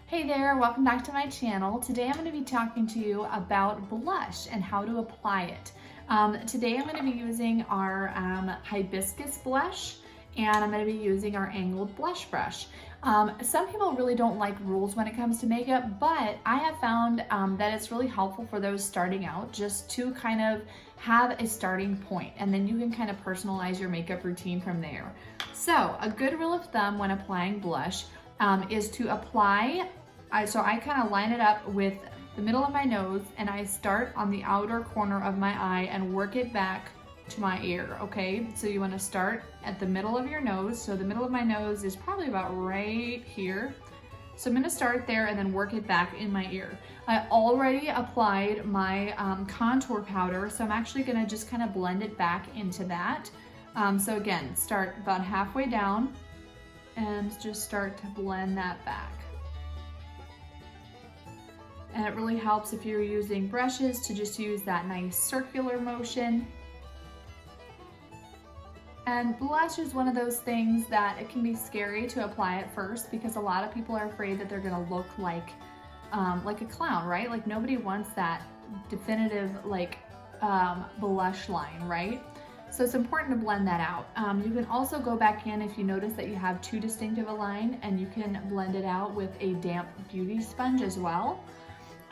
Hey there, welcome back to my channel. Today I'm going to be talking to you about blush and how to apply it. Today I'm going to be using our hibiscus blush, and I'm going to be using our angled blush brush. Some people really don't like rules when it comes to makeup, but I have found that it's really helpful for those starting out just to kind of have a starting point, and then you can kind of personalize your makeup routine from there. So a good rule of thumb when applying blush is to apply, so I kind of line it up with the middle of my nose, and I start on the outer corner of my eye and work it back to my ear, okay? So you want to start at the middle of your nose. So the middle of my nose is probably about right here. So I'm going to start there and then work it back in my ear. I already applied my contour powder, so I'm actually going to just kind of blend it back into that. So again, start about halfway down and just start to blend that back. And it really helps if you're using brushes to just use that nice circular motion. And blush is one of those things that it can be scary to apply at first because a lot of people are afraid that they're gonna look like a clown, right? Like nobody wants that definitive blush line, right? So it's important to blend that out. You can also go back in if you notice that you have too distinctive a line, and you can blend it out with a damp beauty sponge as well.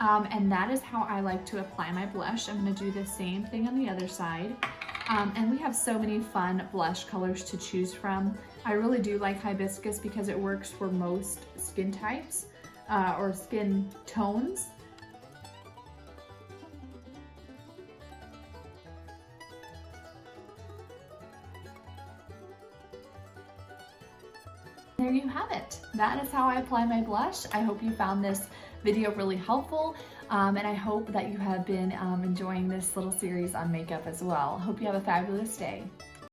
And that is how I like to apply my blush. I'm gonna do the same thing on the other side. And we have so many fun blush colors to choose from. I really do like hibiscus because it works for most skin types or skin tones. There you have it. That is how I apply my blush. I hope you found this video really helpful, and I hope that you have been enjoying this little series on makeup as well. Hope you have a fabulous day.